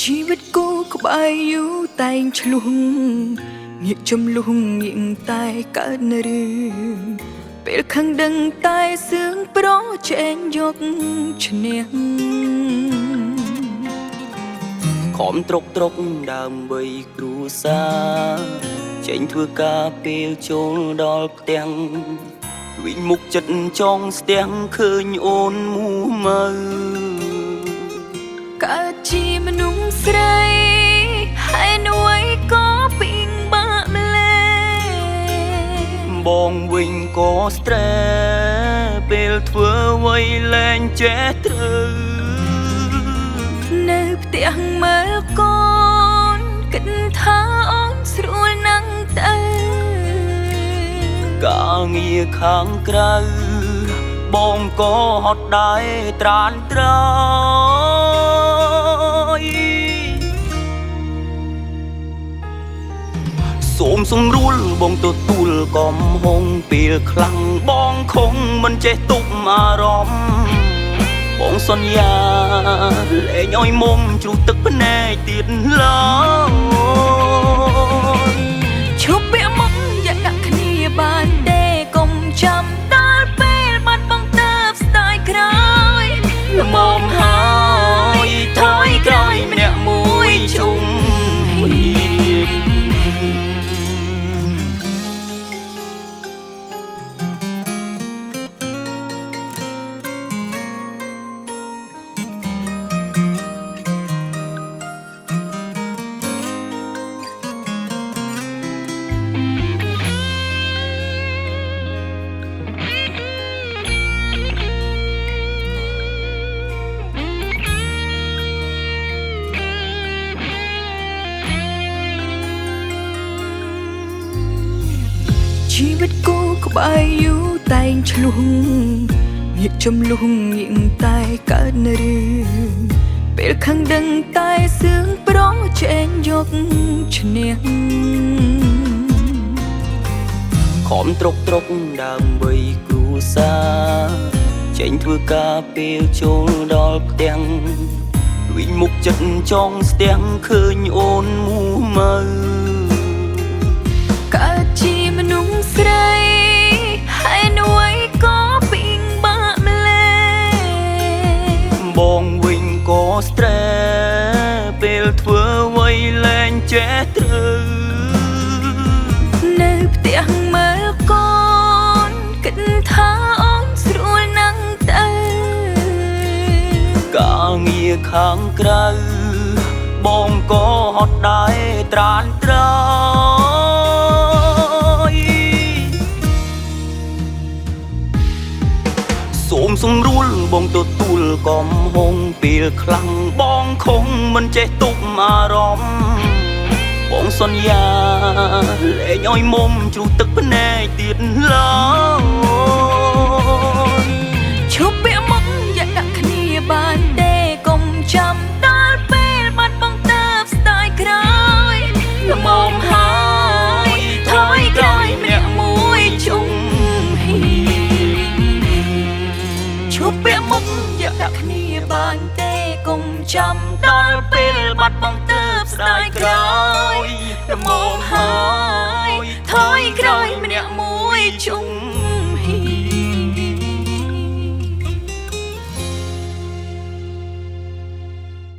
ชีวิตกูก็ไปอยู่แต่งฉลุงเงียบจมลุงเงียงตายกันเรื่องពេលខាងដឹងតែសឿងប្រជែងយកឈ្នះខំត្រុកដើម្បីគ្រួសារចេញធ្វើការពេលចូលដល់ផ្ទាំងវិញមុខចិត្តចង់ស្ទាំងឃើញអូនមូមើកើតជាមនុស្សស្រីហើយនួយក៏ពីងបាក់ម្លេះបងវិញក៏ស្ត្រេសពេលធ្វើអ្វីលែងចេះត្រូវនៅផ្ទះមើលកូនគិតថាអូនស្រួលណាស់ទៅការងារខាងក្រៅបងក៏ហត់ដែរត្រានត្រយសូមសម្រួលបងទទួលកំហុងពេលខ្លាំងបងคงមិនចេះទប់អារម្មណ៍បងសន្យាលែងឲ្យមុំជ្រុះទឹកភ្នែកទៀតឡើយឈប់ពាក់មុខយកដាក់គ្នាបានទេកុំចាំដល់ពេលបាត់បង់ទៅស្ដាយក្រោយល្មមហើយថយក្រោយម្នាក់មួយជុំชีวิตกูก็ไปอยู่แต่งฉลุงเงียบจมลุงเงียงตายกันเรื่องពេលខាងដឹងតែសឿងប្រជែងយកឈ្នះខំត្រុកដើម្បីគ្រួសារចេញធ្វើការពេលចូលដល់ផ្ទាំងវិញមុខចិត្តចង់ស្ទាំងឃើញអូនមូមើកើតជាមនុស្សស្រីហើយនួយក៏ពីងបាក់ម្លេះបងវិញក៏ស្ត្រេសពេលធ្វើអ្វីលែងចេះត្រូវនៅផ្ទះមើលកូនគិតថាអូនស្រួលណាស់ទៅការងារខាងក្រៅបងក៏ហត់ដែរត្រានត្រយសូមសម្រួលបងទទួលកំហុងពេលខ្លាំងបងคงមិនចេះទប់អារម្មណ៍បងសន្យាលែងឲ្យមុំជ្រុះទឹកភ្នែកទៀតឡើយឈប់ពាក់មុខយកដាក់គ្នាបានទេកុំចាំដល់ពេលបាត់បង់ទៅស្ដាយក្រោយល្មមហើយថយក្រោយម្នាក់មួយជុំឈប់ពាក់មុខយកដាក់គ្នាបានទេកុំចាំដល់ពេលបាត់បង់ទៅស្ដាយក្រោយល្មមហើយថយក្រោយម្